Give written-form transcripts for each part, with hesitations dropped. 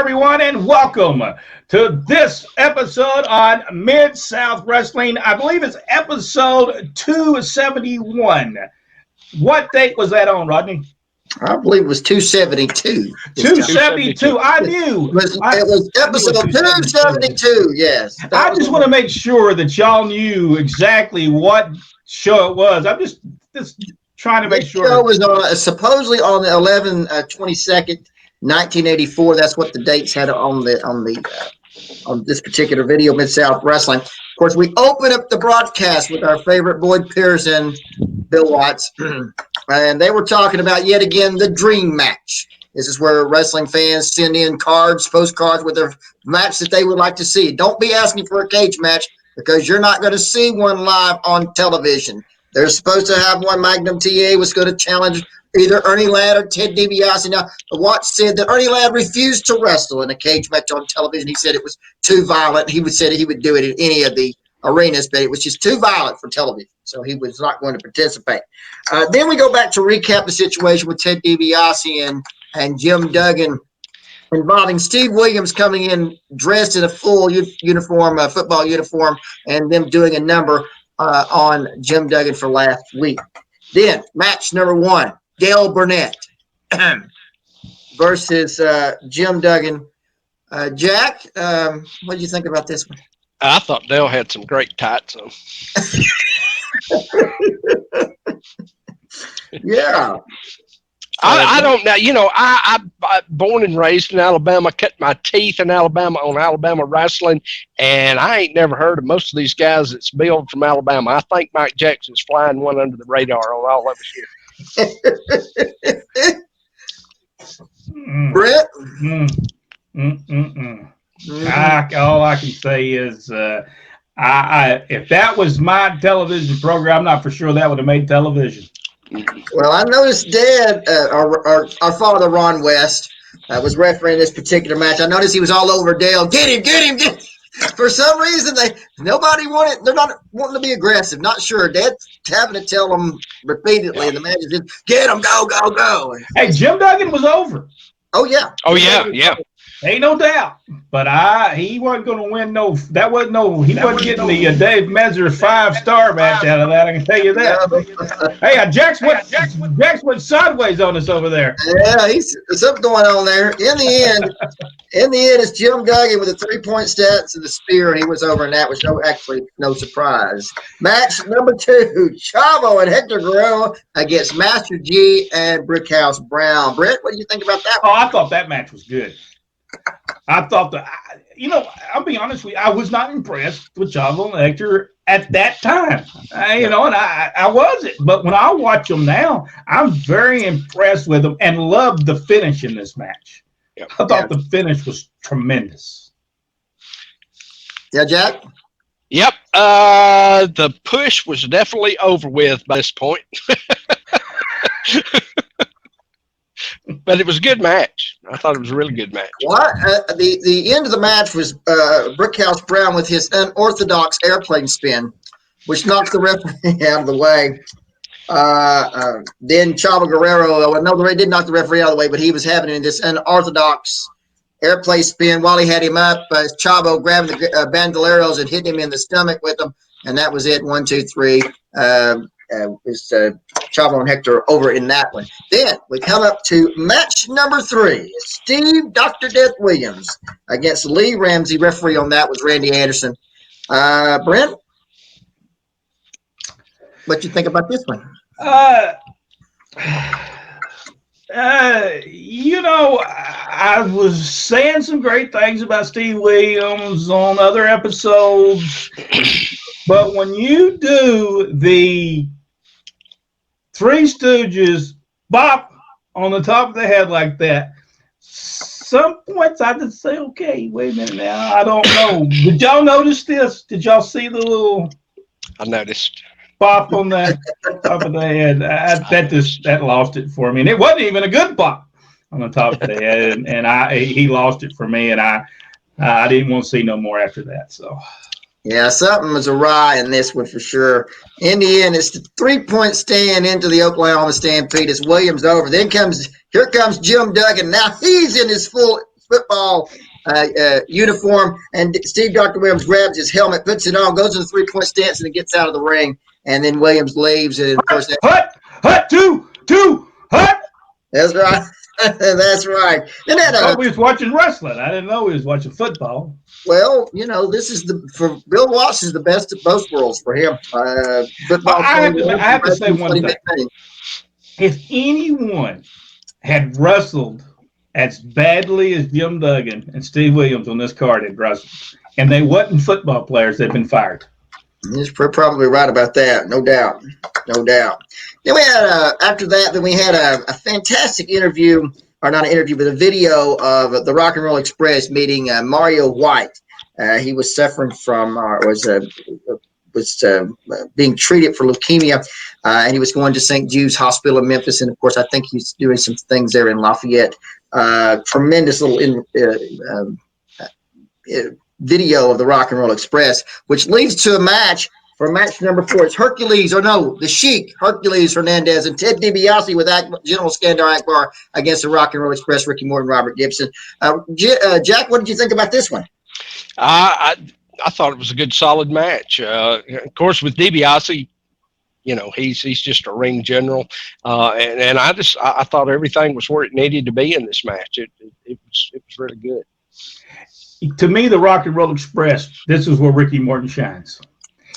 everyone, and welcome to this episode on Mid-South Wrestling. I believe it's episode 271. What date was that on, Rodney? I believe it was 272. 272. I knew. It was episode 272, yes. I just want to make sure that y'all knew exactly what show it was. I'm just trying to make sure. The show was on, supposedly on the 22nd, 1984. That's what the dates had on this particular video, Mid-South Wrestling. Of course, we open up the broadcast with our favorite Boyd Pearson, Bill Watts, and they were talking about yet again the dream match. This is where wrestling fans send in postcards with their match that they would like to see. Don't be asking for a cage match because you're not going to see one live on television. They're supposed to have one. Magnum TA was going to challenge either Ernie Ladd or Ted Dibiase. Now, Watts said that Ernie Ladd refused to wrestle in a cage match on television. He said it was too violent. He said he would do it in any of the arenas, but it was just too violent for television, so he was not going to participate. Then we go back to recap the situation with Ted Dibiase and Jim Duggan, involving Steve Williams coming in dressed in a full uniform, football uniform, and them doing a number on Jim Duggan for last week. Then match number one, Dale Burnett versus Jim Duggan. Jack, what do you think about this one? I thought Dale had some great tights on. Yeah. I don't know. You know, I born and raised in Alabama, cut my teeth in Alabama on Alabama wrestling, and I ain't never heard of most of these guys that's billed from Alabama. I think Mike Jackson's flying one under the radar on all of us here. Brett? All I can say is if that was my television program, I'm not for sure that would have made television. Well, I noticed Dad, our father, Ron West, was refereeing this particular match. I noticed he was all over Dale. Get him. For some reason, nobody wanted. They're not wanting to be aggressive. Not sure. Dad's having to tell them repeatedly in the match, get him, go. Hey, Jim Duggan was over. Oh yeah. Ain't no doubt. But he wasn't going to win he wasn't getting the Dave Mezzer 5-star match out of that, I can tell you that. Hey, Jax went sideways on us over there. Yeah, there's something going on there. In the end, it's Jim Duggan with the 3-point stats and the spear, and he was over, and that was no surprise. Match number 2, Chavo and Hector Guerrero against Master G and Brickhouse Brown. Brett, what do you think about that one? Oh, I thought that match was good. I thought that, I'll be honest with you, I was not impressed with Chavo and Hector at that time. And I wasn't. But when I watch them now, I'm very impressed with them and love the finish in this match. Yep. I thought the finish was tremendous. Yeah, Jack? Yep. The push was definitely over with by this point. But it was a good match. I thought it was a really good match. Well, the end of the match was Brickhouse Brown with his unorthodox airplane spin, which knocked the referee out of the way. Then Chavo Guerrero, they did knock the referee out of the way, but he was having this unorthodox airplane spin while he had him up. Chavo grabbed the bandoleros and hit him in the stomach with them, and that was it. 1, 2, 3. Chavo and Hector over in that one. Then we come up to match number 3. Steve Dr. Death Williams against Lee Ramsey. Referee on that was Randy Anderson. Brent, what you think about this one? I was saying some great things about Steve Williams on other episodes, but when you do the Three Stooges bop on the top of the head like that, some points I just say, okay, wait a minute now, I don't know. Did y'all notice this? Did y'all see the little I noticed bop on that top of the head? That lost it for me, and it wasn't even a good bop on the top of the head, and he lost it for me, and I didn't want to see no more after that. So yeah, something was awry in this one for sure. In the end, it's the 3-point stand into the Oklahoma Stampede. It's Williams over. Here comes Jim Duggan. Now he's in his full football uniform, and Steve Dr. Williams grabs his helmet, puts it on, goes to the three-point stance, and gets out of the ring. And then Williams leaves, and of course, hut, two, hut. That's right. That's right. Then I thought we was watching wrestling. I didn't know we was watching football. Well, this is for Bill Watts is the best of both worlds for him. Football. I have to say one thing. If anyone had wrestled as badly as Jim Duggan and Steve Williams on this card had wrestled, and they wasn't football players, they'd been fired. He's probably right about that, no doubt. Then we had after that, then we had a fantastic interview, or not an interview, but a video of the Rock and Roll Express meeting Mario White. He was suffering from, was being treated for leukemia, and he was going to St. Jude's Hospital in Memphis, and of course, I think he's doing some things there in Lafayette. Tremendous little video of the Rock and Roll Express, which leads to a match. For match number 4, it's the Sheik, Hercules Hernandez, and Ted DiBiase with General Skandar Akbar against the Rock and Roll Express, Ricky Morton, Robert Gibson. Jack, what did you think about this one? I thought it was a good, solid match. Of course, with DiBiase, he's just a ring general, and I thought everything was where it needed to be in this match. It was really good. To me, the Rock and Roll Express, this is where Ricky Morton shines.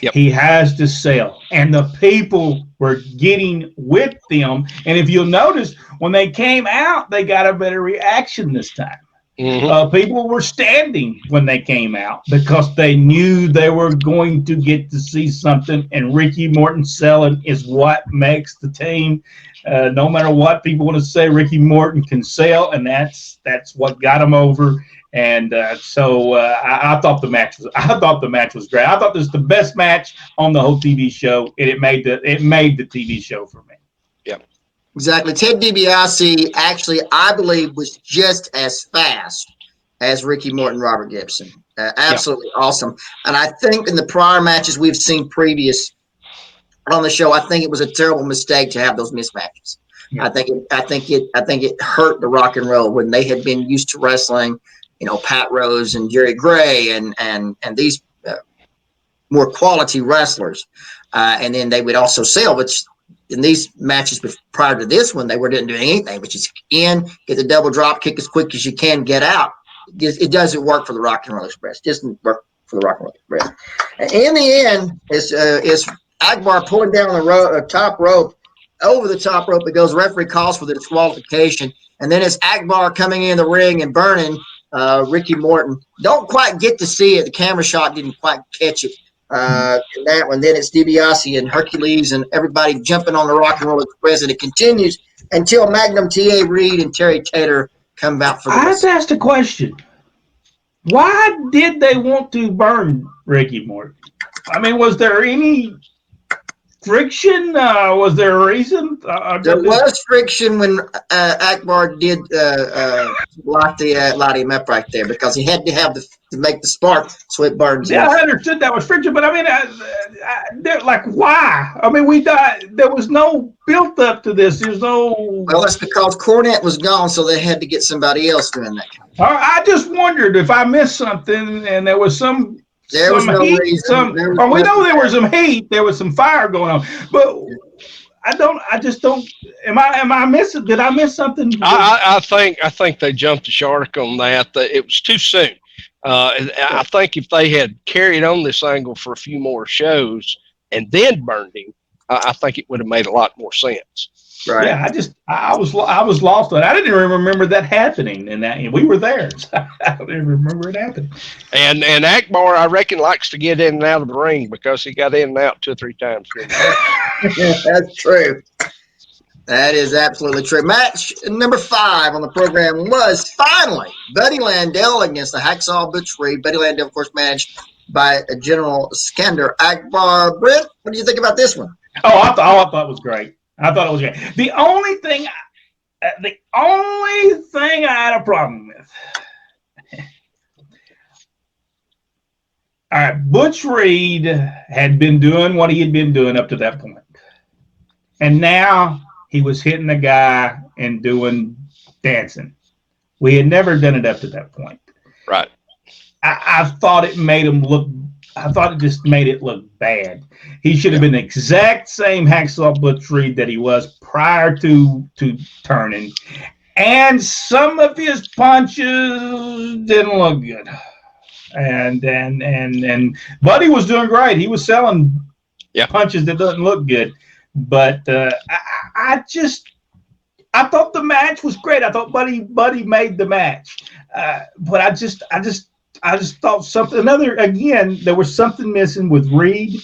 Yep. He has to sell, and the people were getting with them. And if you'll notice, when they came out, they got a better reaction this time. Mm-hmm. People were standing when they came out because they knew they were going to get to see something, and Ricky Morton selling is what makes the team. No matter what people want to say, Ricky Morton can sell, and that's what got him over. And so I thought the match was great. I thought this was the best match on the whole TV show, and it made the TV show for me. Yeah, exactly. Ted DiBiase actually, I believe, was just as fast as Ricky Morton, Robert Gibson. Absolutely awesome. And I think in the prior matches we've seen previous on the show, I think it was a terrible mistake to have those mismatches. Yeah. I think it hurt the Rock and Roll when they had been used to wrestling. Pat Rose and Jerry Gray and these more quality wrestlers. And then they would also sell, which in these matches prior to this one, they didn't do anything, but just get the double drop kick as quick as you can, get out. It doesn't work for the Rock and Roll Express. It doesn't work for the Rock and Roll Express. And in the end, is Akbar pulling down the top rope. Over the top rope, it goes. Referee calls for the disqualification. And then it's Akbar coming in the ring and burning Ricky Morton. Don't quite get to see it. The camera shot didn't quite catch it in that one. Then it's DiBiase and Hercules and everybody jumping on the Rock and Roll Express, and it continues until Magnum T.A. Reed and Terry Taylor come out for the I just asked a question. Why did they want to burn Ricky Morton? I mean, was there any friction? Was there a reason? There was friction when Akbar did light him up right there, because he had to make the spark so it burns. Yeah, I understood that was friction, but I mean, why? I mean, we died. There was no built up to this. There's no. Well, that's because Cornette was gone, so they had to get somebody else doing that. I just wondered if I missed something, and there was some. There was no reason. We know there was some heat. There was some fire going on, but I just don't. Am I missing? Did I miss something? I think they jumped the shark on that. It was too soon. I think if they had carried on this angle for a few more shows and then burned him, I think it would have made a lot more sense. Right. Yeah, I was lost on it. I didn't even remember that happening, and we were there. So I didn't remember it happening. And Akbar, I reckon, likes to get in and out of the ring because he got in and out 2 or 3 times. That's true. That is absolutely true. Match number 5 on the program was finally Buddy Landel against the Hacksaw Butch Reed. Buddy Landel, of course, managed by General Skandar Akbar. Brent, what do you think about this one? I thought it was great. I thought it was great. The only thing I had a problem with. All right, Butch Reed had been doing what he had been doing up to that point. And now he was hitting the guy and doing dancing. We had never done it up to that point. Right. I thought it made him look. I thought it just made it look bad. He should have been the exact same Hacksaw Butch Reed that he was prior to turning, and some of his punches didn't look good. And Buddy was doing great. He was selling punches that doesn't look good, but I thought the match was great. I thought Buddy made the match, but I just thought something. There was something missing with Reed,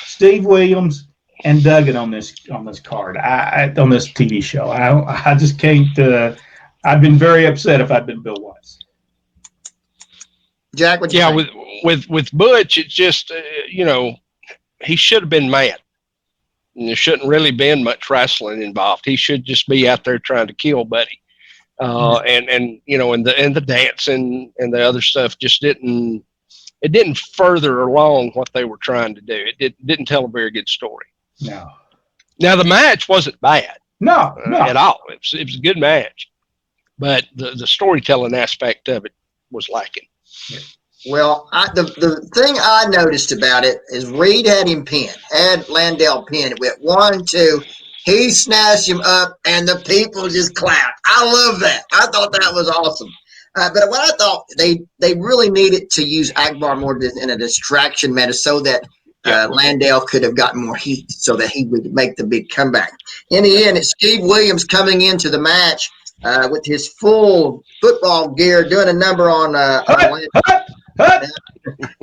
Steve Williams, and Duggan on this card. On this TV show. I just can't. I've been very upset if I'd been Bill Watts. Jack, what you think? with Butch, it's just he should have been mad. And there shouldn't really been much wrestling involved. He should just be out there trying to kill Buddy. And the dancing and the other stuff just didn't further along what they were trying to do. It didn't tell a very good story. No. Now the match wasn't bad. No. At all. It was a good match, but the storytelling aspect of it was lacking. Yeah. Well, the thing I noticed about it is Reed had him pinned, had Landel pinned. It went 1, 2. He snatched him up, and the people just clapped. I love that. I thought that was awesome. But what I thought, they really needed to use Akbar more in a distraction manner so that Landel could have gotten more heat so that he would make the big comeback. In the end, it's Steve Williams coming into the match with his full football gear, doing a number on Landel. And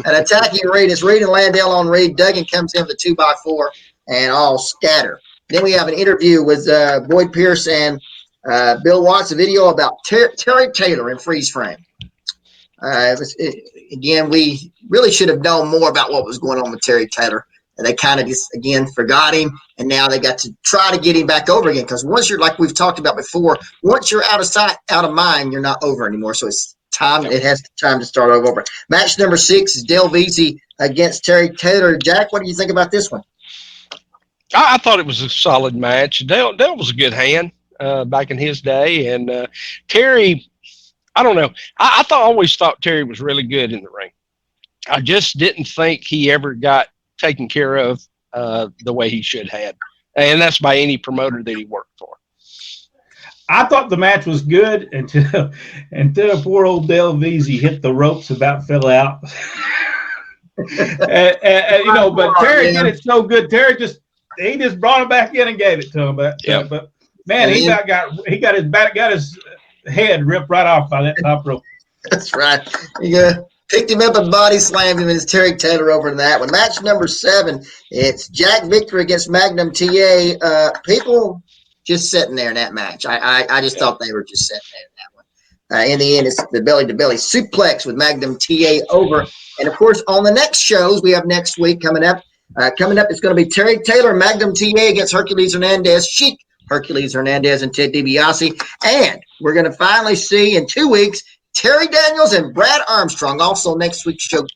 attacking Reed. It's Reed and Landel on Reed. Duggan comes in with 2x4 and all scatter. Then we have an interview with Boyd Pierce and Bill Watts, a video about Terry Taylor in freeze frame. Again, we really should have known more about what was going on with Terry Taylor. And they kind of just, again, forgot him. And now they got to try to get him back over again. Because once you're, like we've talked about before, once you're out of sight, out of mind, you're not over anymore. So it's time. It has time to start over. Match number 6 is Dibiase against Terry Taylor. Jack, what do you think about this one? I thought it was a solid match. Dale was a good hand back in his day, and Terry, I don't know. I always thought Terry was really good in the ring. I just didn't think he ever got taken care of the way he should have, and that's by any promoter that he worked for. I thought the match was good until poor old Dibiase hit the ropes, about fell out. and but Terry did it so good. Terry just brought him back in and gave it to him. But man, he got his head ripped right off by that top rope. That's right. He picked him up and body slammed him, and it's Terry Taylor over in that one. Match number 7, it's Jack Victor against Magnum TA. People just sitting there in that match. I just thought they were just sitting there in that one. In the end, it's the belly-to-belly suplex with Magnum TA over. And, of course, on the next shows we have next week coming up, it's going to be Terry Taylor, Magnum TA against Hercules Hernandez, Sheik, Hercules Hernandez, and Ted Dibiase. And we're going to finally see in 2 weeks Terry Daniels and Brad Armstrong. Also, next week's show,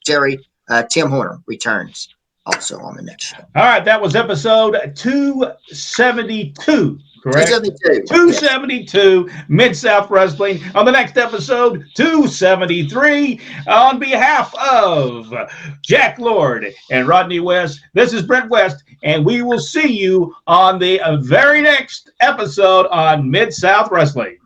Tim Horner returns also on the next show. All right, that was episode 272. Correct. 272 Mid-South Wrestling. On the next episode, 273. On behalf of Jack Lord and Rodney West, this is Brent West, and we will see you on the very next episode on Mid-South Wrestling.